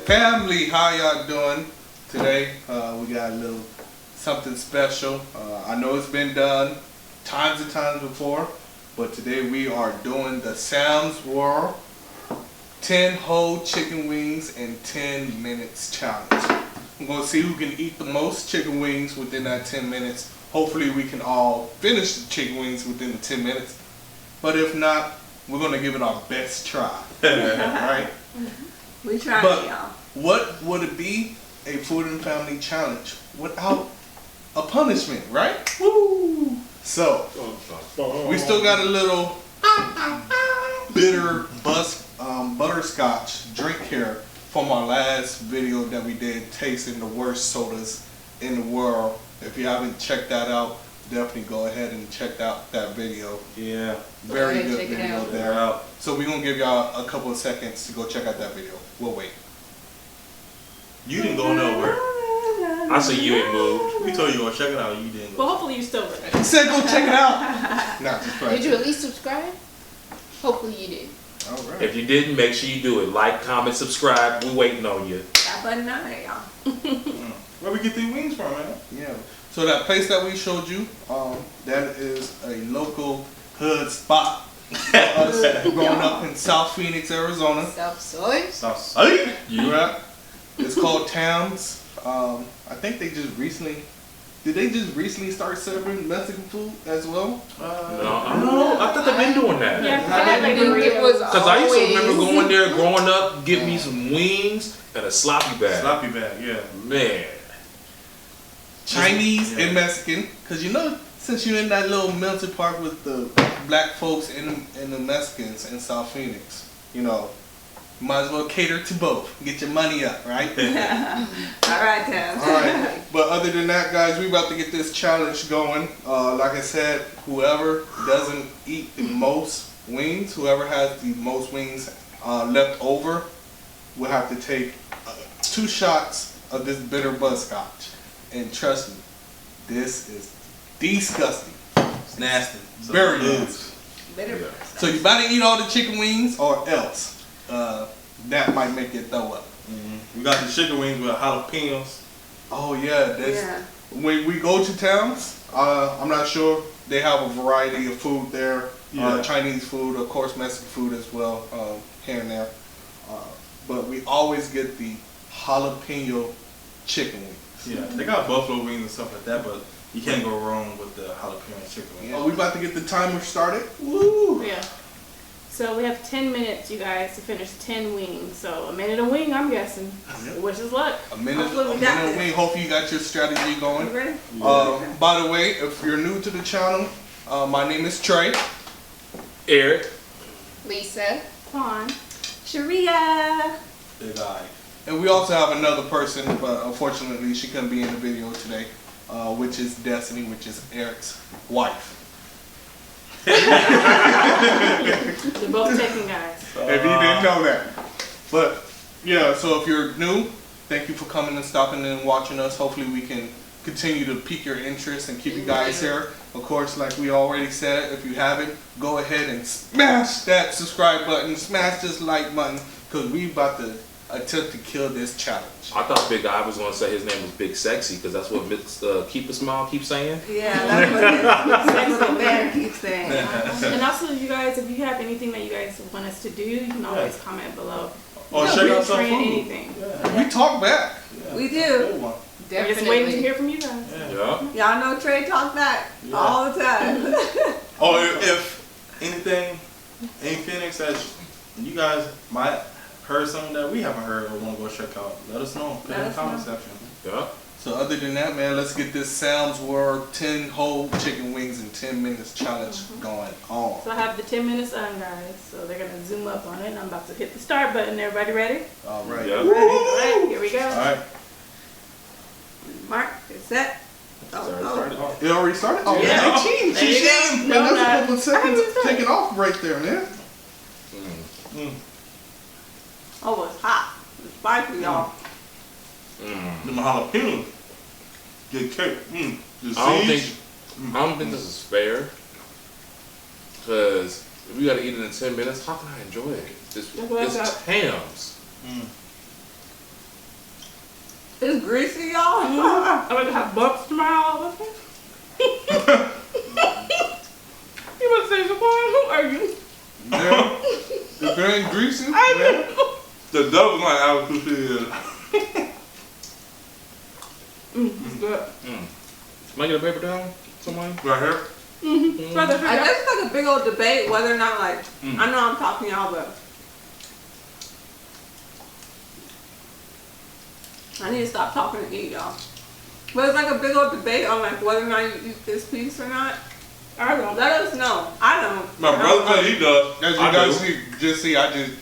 Family, how y'all doing today? We got a little something special. I know it's been done times and times before, but today we are doing the Sam's World 10 whole chicken wings in 10 minutes challenge. I'm going to see who can eat the most chicken wings within that 10 minutes. Hopefully we can all finish the chicken wings within the 10 minutes. But if not, we're going to give it our best try. Right? We tried, but y'all. What would it be, a food and family challenge, without a punishment, right? Woo! So, we still got a little bitter butterscotch drink here from our last video that we did, tasting the worst sodas in the world. If you haven't checked that out, definitely go ahead and check out that video. Yeah. Very good video there. So we're going to give y'all a couple of seconds to go check out that video. We'll wait. You didn't go nowhere. I said you ain't moved. We told you to go check it out. You didn't go. Well, hopefully you still read He it. said go check it out. Not just right. Did you at least subscribe? Hopefully you did. All right. If you didn't, make sure you do it. Like, comment, subscribe. We waiting on you. That button on there, y'all. Where we get these wings from, man? Yeah. So that place that we showed you, that is a local hood spot for us growing up in South Phoenix, Arizona. South Soy? Sauce. Yeah. It's called Tams. I think they just recently. Did they just recently start serving Mexican food as well? No, I thought they've been doing that. Yeah, I think it was Because I used to remember always- going there growing up, get me some wings and a sloppy bag. Sloppy bag, yeah. Man. Chinese and Mexican, because you know, since you're in that little melting pot with the black folks and the Mexicans in South Phoenix, you know, you might as well cater to both. Get your money up, right? All right, Tam. All right. But other than that, guys, we about to get this challenge going. Like I said, whoever doesn't eat the most wings, whoever has the most wings left over, will have to take 2 shots of this bitter butterscotch. And trust me, this is disgusting. It's nasty. So Very it nasty. is. Bitter. So you better eat all the chicken wings or else that might make you throw up. We got the chicken wings with jalapenos. Oh yeah, that's Yeah. when we go to towns. I'm not sure, they have a variety of food there. Yeah. Chinese food, of course, Mexican food as well, here and there. But we always get the jalapeno chicken wings. Yeah, they got buffalo wings and stuff like that, but you can't go wrong with the jalapeno chicken wings. Oh, we about to get the timer started. Woo! Yeah. So we have 10 minutes, you guys, to finish 10 wings. So a minute a wing, I'm guessing. Yep. Wish us luck. A minute, Hopefully a we minute got of this. wing. Hopefully you got your strategy going. You ready? By the way, if you're new to the channel, my name is Trey. Eric. Lisa. Quan. Sharia. Big eye. And we also have another person, but unfortunately she couldn't be in the video today, which is Destiny, which is Eric's wife. They're both taking, guys. If you didn't know that. But yeah, so if you're new, thank you for coming and stopping and watching us. Hopefully we can continue to pique your interest and keep you guys here. Of course, like we already said, if you haven't, go ahead and smash that subscribe button, smash this like button, because we about to attempt to kill this challenge. I thought Big Eye was going to say his name was Big Sexy because that's what Keep a Smile keeps saying. Yeah, that's what the man keeps saying. And also, you guys, if you have anything that you guys want us to do, you can always comment below. Or check out some Trying food. anything. We talk back. We do. Good one. We're just waiting to hear from you guys. Yeah. Y'all know Trey talk back all the time. Or if anything in Phoenix that you guys might heard something that we haven't heard or want to go check out, let us know. Put it in the comment section. Yeah. So other than that, man, let's get this Sam's World 10 whole chicken wings in 10 minutes challenge going on. So I have the 10 minutes on, guys. So they're going to zoom up on it. And I'm about to hit the start button. Everybody ready? All right. Yeah. Ready? All right, here we go. All right. Mark, get set. Oh. It already started? Oh, Yeah. yeah. She cheating. There She you go. cheating. No, Man, that's not. a couple of seconds I was right. taking off right there, man. Oh, it's hot. It's spicy, y'all. Them jalapenos. Get cake. The I seeds. don't think this is fair. Because if we got to eat it in 10 minutes, how can I enjoy it? That's what I It's thought. Tams. It's greasy, y'all. I like to have bumps to my all over. You must say, Shaquan, who are you? Yeah. If it ain't greasy, man. The double line out of is. It's good. Can I get a paper towel? Somebody? Right here. Brother, I guess it's like a big old debate whether or not, like, I know I'm talking y'all, but I need to stop talking to eat, y'all. But it's like a big old debate on like whether or not you eat this piece or not. I don't. Let us know. I don't. My brother said he does. As you I guys do. see, I just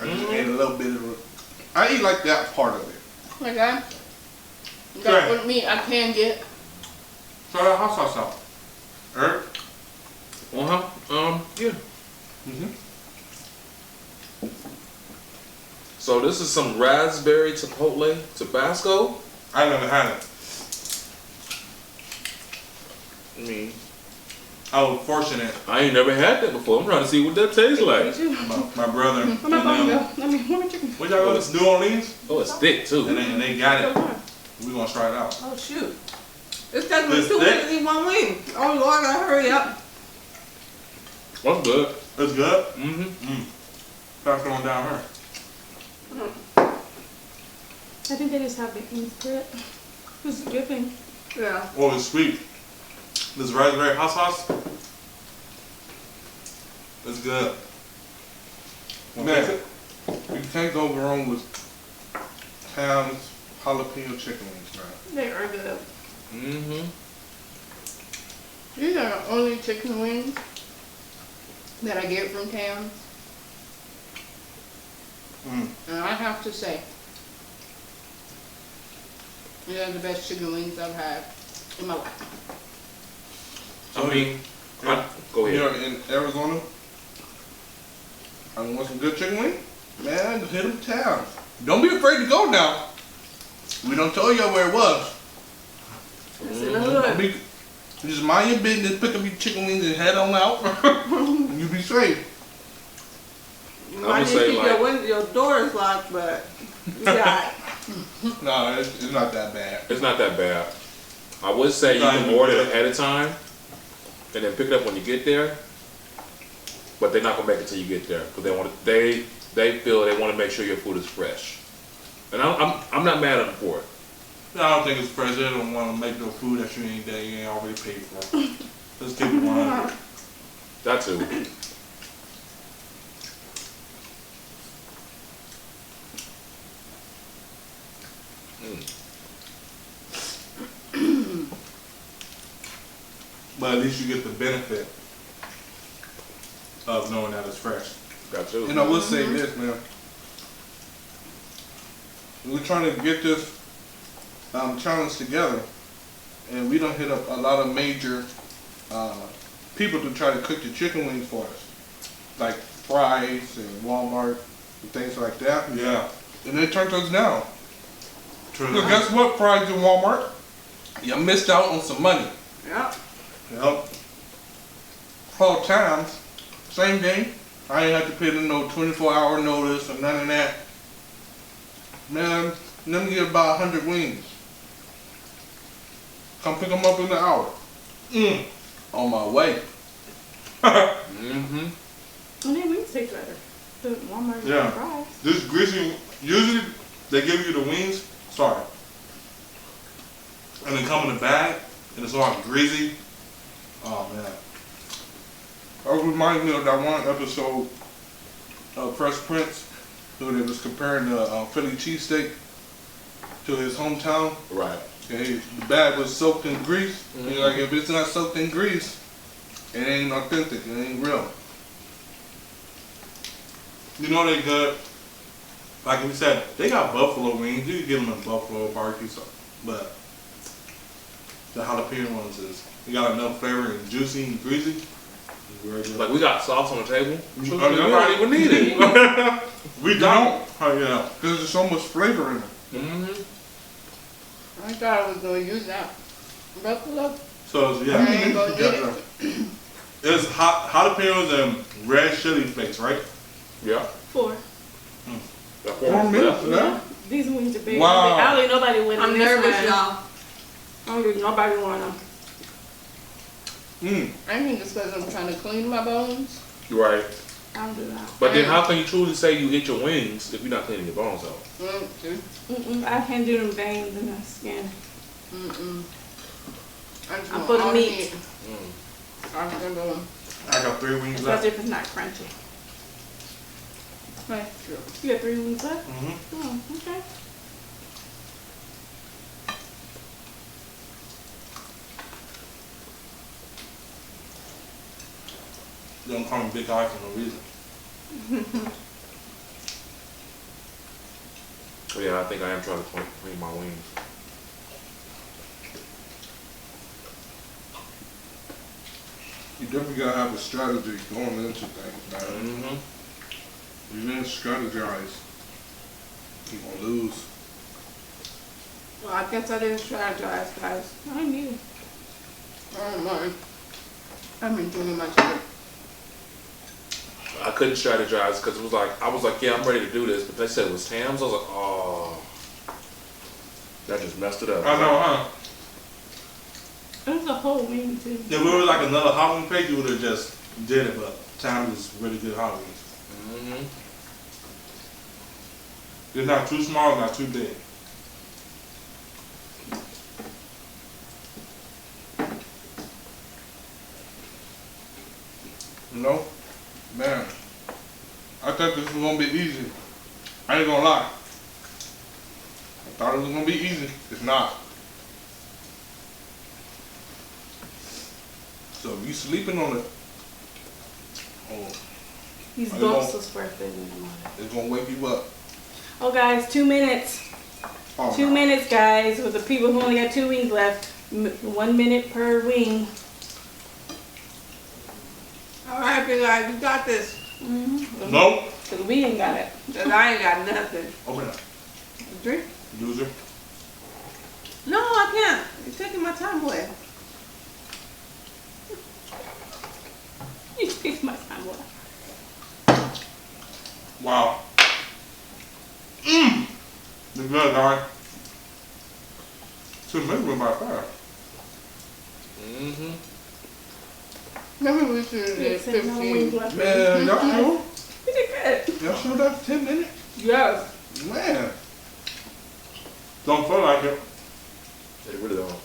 ate a little bit of it. I eat like that part of it. Like that. That's what meat I can get. Try that hot sauce out. Eric? Yeah. So this is some raspberry chipotle Tabasco. I never had it. I mean, I was fortunate. I ain't never had that before. I'm trying to see what that tastes like. My brother and I'm not going to go. Let me chicken. what y'all go to New Orleans? Oh, it's thick too. And they got it. We're gonna try it out. Oh shoot! It's taking me It's 2 thick. minutes to eat one wing. Oh Lord, I gotta hurry up. That's good. It's good. Mm-hmm. Pass it on down here. I think they just have baking split. This is a good thing. Yeah. Oh, it's sweet. This raspberry hot sauce. It's good. Man, you can't go wrong with Sam's jalapeno chicken wings, man. They are good. Mm-hmm. These are the only chicken wings that I get from town. And I have to say, these are the best chicken wings I've had in my life. I mean, go ahead. Here in Arizona, I want some good chicken wings. Man, hit them town. Don't be afraid to go now. We don't tell you where it was. It's in the Don't hood. be, just mind your business, pick up your chicken wings and head on out. And you be safe. You I might would need to say, keep like- your doors locked, but you got it. No, it's not that bad. It's not that bad. I would say you can order it ahead of time and then pick it up when you get there. But they're not gonna make it till you get there because they feel they want to make sure your food is fresh. And I'm not mad at them for it. I don't think it's fresh. They don't want to make no food that you ain't already paid for. Let's keep it 100. That too. But at least you get the benefit of knowing that it's fresh. That too. And I will say this, man. We're trying to get this challenge together, and we don't hit up a lot of major people to try to cook the chicken wings for us, like Fry's and Walmart and things like that. Yeah. And they turned us down. True. Because guess what, Fry's and Walmart? You missed out on some money. Yep. Yep. Whole times, same day. I ain't have to pay them no 24-hour notice or none of that. Man, let me get about 100 wings. Come pick them up in the hour. On my way. Mm-hmm. And their wings taste better than Walmart Yeah. fries. This greasy, usually they give you the wings, sorry. And they come in a bag, and it's all greasy. Oh man. That reminds me of that one episode of Fresh Prince, where they was comparing the Philly cheesesteak to his hometown. Right. And the bag was soaked in grease. And you're like, if it's not soaked in grease, it ain't authentic, it ain't real. You know they good. Like we said, they got buffalo wings. You can get them in buffalo barbecue sauce, but the jalapeno ones you got enough flavor and juicy and greasy. Very good. Like we got sauce on the table. We yeah. don't even need it. We don't. Oh yeah. Because there's so much flavor in it. Mm-hmm. I thought I was going to use that. Buffalo. So it's, I yeah, ain't going to get it. it's jalapenos and red chili flakes, right? Yeah. 4. More minutes, Yeah. man. These wings wings are big. Wow. I don't think nobody wins. I'm nervous, y'all. I don't think nobody want them. I think it's because I'm trying to clean my bones. You're right. I don't do that. But then how can you truly say you eat your wings if you're not cleaning your bones out? I can't do them veins in my skin. I put the meat. I got 3 wings left. Especially if it's not crunchy. That's true. You got 3 wings left? Mm-hmm. Oh, okay. They don't call me Big Eye for no reason. But yeah, I think I am trying to clean my wings. You definitely gotta have a strategy going into things, man. Mm-hmm. You didn't strategize, you gonna lose. Well, I guess I didn't strategize, guys. I don't need it. I don't mind. I'm enjoying my chicken. I couldn't strategize because it was like, I was like, yeah, I'm ready to do this. But they said it was Tams. I was like, oh. That just messed it up. I know, huh? It was a whole wing too. If we were like another hot wing page, you would have just did it, but Time is really good hot wings. Mm-hmm. They're not too small, not too big. You know? Man, I thought this was gonna be easy. I ain't gonna lie. I thought it was gonna be easy. It's not. So if you sleeping on it, oh, These Are you books gonna- was worth it in the morning. it's gonna wake you up. Oh guys, 2 minutes. Oh, 2 minutes, guys, with the people who only got 2 wings left. 1 minute per wing. All right, Big Eye, you got this. Mm-hmm. Nope. Cause we ain't got it. Cause I ain't got nothing. Open up. Drink? Loser. No, I can't. You're taking my time away. You take my time away. Wow. They're good, guy. So maybe went by fast. Mm-hmm. Maybe we should have Yeah, did send no wings 15. left. Man, y'all sure? You did good. Y'all sure that's 10 minutes? Yes. Man. Don't feel like it. They really don't.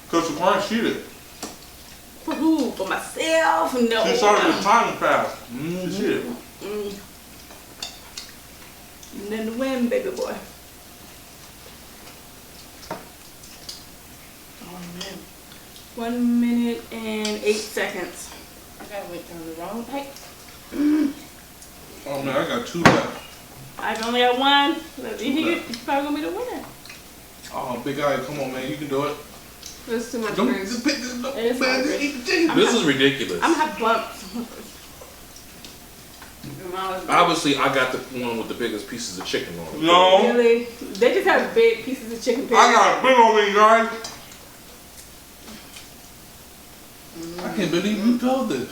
Because the client cheated. For who? For myself? No. She started the time fast. She cheated. And then the win, baby boy. Oh man. 1 minute and 8 seconds. I gotta wait down the wrong Hey, Oh man, I got 2 left. I've only got 1. He's probably gonna be the winner. Oh, Big Eye, come on, man, you can do it. There's too much Don't drinks. just pick this up, It is man. Just hungry. eat the chicken. This is ridiculous. I'm gonna have bumps. Obviously, I got the one with the biggest pieces of chicken on it. No. Really? They just have big pieces of chicken. I got a big old wing, guys. I can't believe you told this.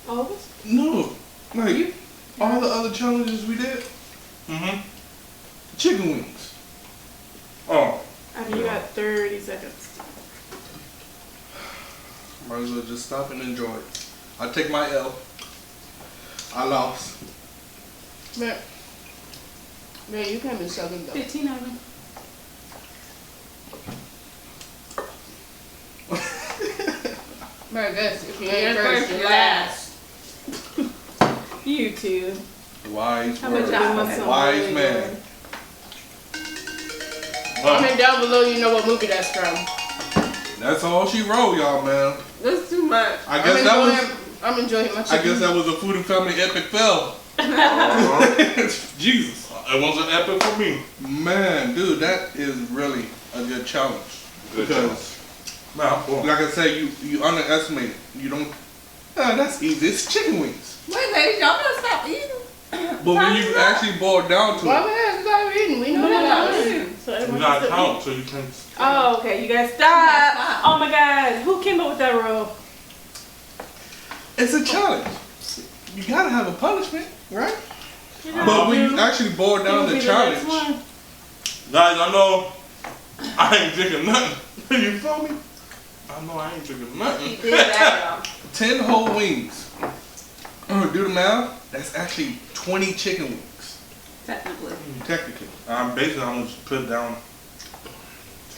Oh, No, like all the other challenges we did, chicken wings. Oh. I mean, you got 30 seconds. Might as well just stop and enjoy it. I take my L. I lost. Man, you can't be sucking though. 15 of them. Man, I guess if you You're ain't first, first, you're you're last. You too. Wise How much words. I must A wise man. Comment down below, you know what movie that's from. That's all she wrote, y'all, man. That's too much. I guess that was. I'm enjoying my chicken. I guess that was a Food and Family epic fail. Jesus, It wasn't epic for me. man, dude, that is really a good challenge. Good Because, Man, I'm full. like I said, you underestimate it. You don't. That's easy. It's chicken wings. Wait, ladies, y'all better stop eating. But when you actually boil down to Why it, we have to stop eating? We know that. So You everyone gotta has to count eat. so you can. Oh, okay. You guys stop. Stop. Oh my God. Who came up with that rule? it's a challenge. You gotta have a punishment, right? You know, But when you- you actually boil you down will the be the next challenge, one. Guys, I know I ain't drinking nothing. You feel me? I know I ain't drinking He nothing. did that, 10 whole wings. Do the math. That's actually 20 chicken wings. y'all. Technically. Technically. Basically, I'm gonna just put down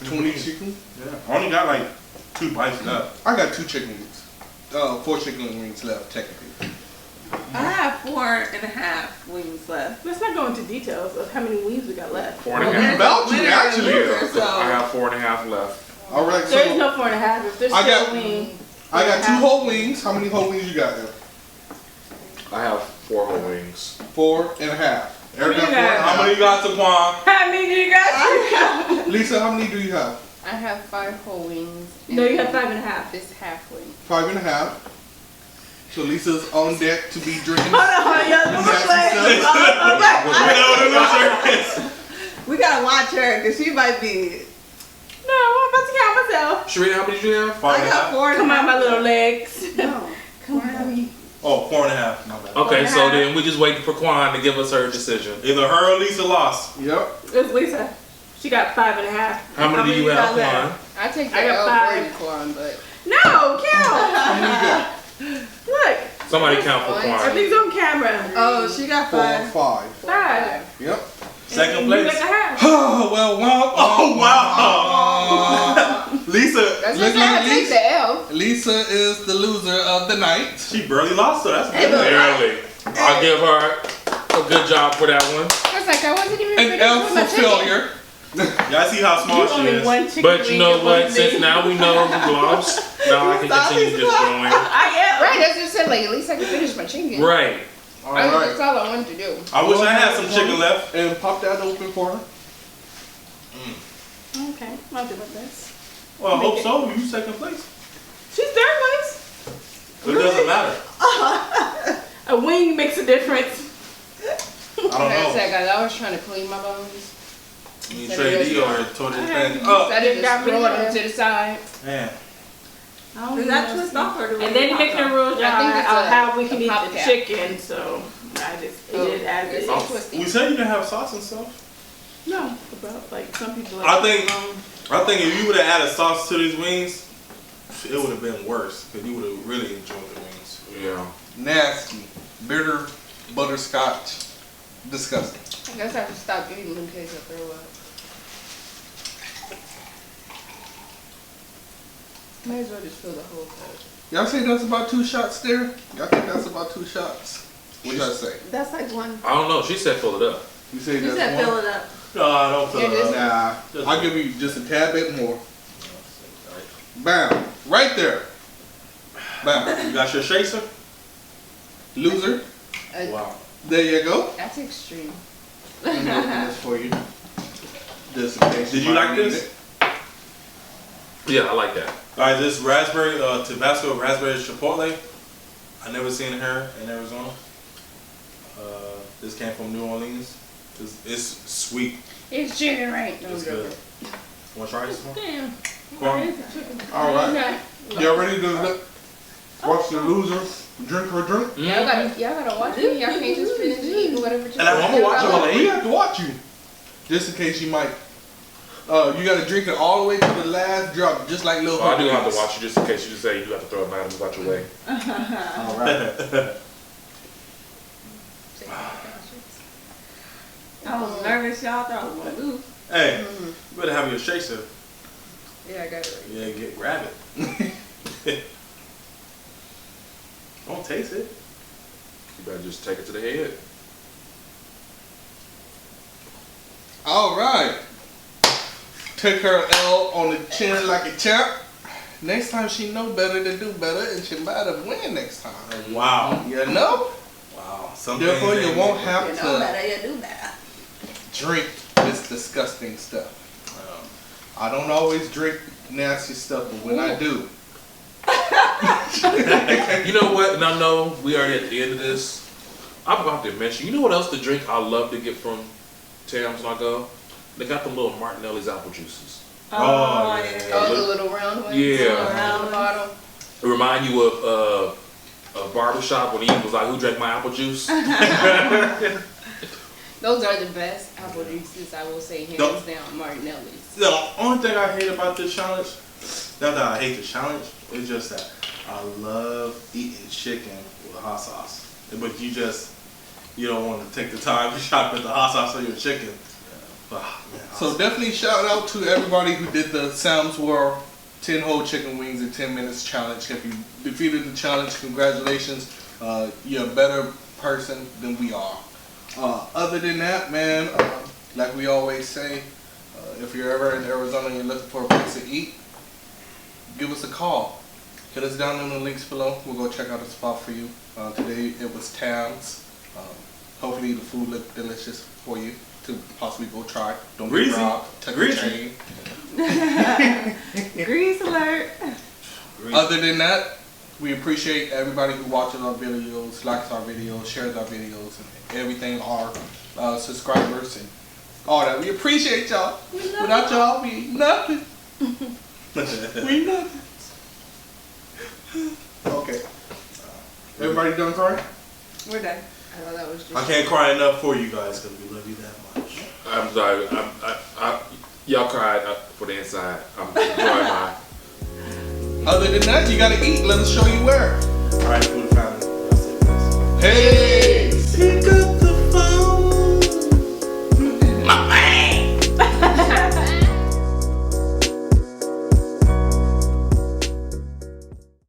20 chicken? Yeah. I only got like 2 bites left. I got 2 chicken wings. 4 chicken wings left, technically. I have 4.5 wings left. Let's not go into details of how many wings we got left. 4.5. About you, Winner and actually. loser, so- I have 4.5 left. All right, There's so no 4.5. If there's I still got- a wing. I got 2 whole wings. How many whole wings you got there? I have 4 whole wings. 4.5. Eric got you got? 4.5. How many you got, Taquan? How many do you got? Lisa, how many do you have? I have 5 whole wings. No, you have and 5.5. This half wing. 5.5. So Lisa's on deck to be drinking. Hold on, y'all. This is like, We gotta watch her because she might be. no, I'm about to count myself. Sharita, how many did you have? I got 4.5. Come on, my little legs. No. Come on. Oh, 4.5. My bad. Okay, so then we just waiting for Quan to give us her decision. Either her or Lisa lost. Yep. It's Lisa. She got 5.5. How many do you have, got Quan? I take I the got L 5. for you, Quan, but No, count. How many you got? Look, Somebody count for Quan. everything's on camera. Oh, she got 4, 5. 5. 5. Yep. Second And place. You got a half. Oh, well, wow. Oh, wow. Lisa, that's Look just how I like take Lisa. the L. Lisa is the loser of the night. she barely lost, so that's good. Barely. I'll give her a good job for that one. I was like, I wasn't even An finished L with for my chicken. failure. Y'all see how small You she only is. one chicken But you wing know and what? one Since thing. now we know who lost, now I can continue just going. I am. Right, that's just said, like, at least I can finish my chicken. Right. All That's right. all I wanted to do. I wish I had some chicken left. And pop that open for her. Okay, I'll do my best. Well, I hope so. You second place. She's third place. But it doesn't matter. A wing makes a difference. I don't Like I know. said, guys, I was trying to clean my bones. Me and Trey D over here tore this thing So up. I just got me throw there. them to the side. Man. Is that twist off or do And then you make the rules I think it's on a- how we can a eat pop the cap. chicken, so I just ate it as It's it all is. twisty. We said you can have sauce and stuff. No, about like some people. I Like think if you would have added sauce to these wings, it would have been worse. Because you would have really enjoyed the wings. Yeah. Nasty. Bitter butterscotch. Disgusting. I guess I have to stop eating in case I throw up. Might as well just fill the whole cup. Y'all say that's about 2 shots there? Y'all think that's about 2 shots? What y'all say? That's like one. I don't know. She said fill it up. You say You that's said one? fill it up. No, I don't feel Yeah, this- it. Nah, I'll give you just a tad bit more. Bam. Right there. Bam. You got your chaser? Loser. Wow. There you go. That's extreme. Let me open this for you. Just in case Did you might like need this? it. Yeah, I like that. Guys, this raspberry, Tabasco raspberry chipotle. I never seen her in Arizona. This came from New Orleans. It's sweet. It's chicken, right? No, It's good. Want to try this one? damn. Quan? All right. Y'all ready to watch the loser drink her drink? Y'all gotta watch me. Y'all can't just finish eating whatever chicken. And I'm gonna watch it while I We eat. have to watch you. Just in case you might. You gotta drink it all the way to the last drop, just like Lil So I do have Hercules. to watch you just in case you just say you do have to throw a bite and move out your way. All right. I was nervous, y'all thought I was gonna lose. Hey, you better have your chaser. Yeah, I got it right. Yeah, grab it. Don't taste it. You better just take it to the head. All right. Took her L on the chin like a champ. Next time she know better to do better, and she might have win next time. Wow. You know? Wow. Some Therefore, things you ain't won't good. have You know to better, you do better. drink this disgusting stuff. I don't always drink nasty stuff, but when I do, You know what? And I know we already at the end of this. I'm about to mention, you know what else to drink I love to get from Tam's when I go? They got them little Martinelli's apple juices. Oh, yeah. Oh, the little round ones. Yeah. In the bottle. It remind you of a barbershop when he was like, who drank my apple juice? The Those are the best apple juices, I will say, hands Don't- down, Martinelli's. The only thing I hate about this challenge, not that I hate the challenge, it's just that I love eating chicken with hot sauce. But you don't want to take the time to shop at the hot sauce on your chicken. But, man, So definitely shout out to everybody who did the Sam's World 10 whole chicken wings in 10 minutes challenge. If you defeated the challenge, congratulations. You're a better person than we are. Other than that, man, like we always say, if you're ever in Arizona and you're looking for a place to eat, give us a call. Hit us down in the links below. We'll go check out a spot for you. Today it was Tam's. Hopefully the food looked delicious for you to possibly go try. Don't be Greasy. robbed. Tuck your chain. Grease alert. Other than that, we appreciate everybody who watches our videos, likes our videos, shares our videos, and everything. Our subscribers and all that. We appreciate y'all. Without y'all, we ain't nothing. We ain't nothing. Okay. Everybody done crying? We're done. I thought that was just. I can't cry enough for you guys because we love you that much. I'm sorry. Y'all cried for the inside. I'm enjoying mine. Other than that, you gotta eat. Let us show you where. All right, food family. Y'all say this. Hey!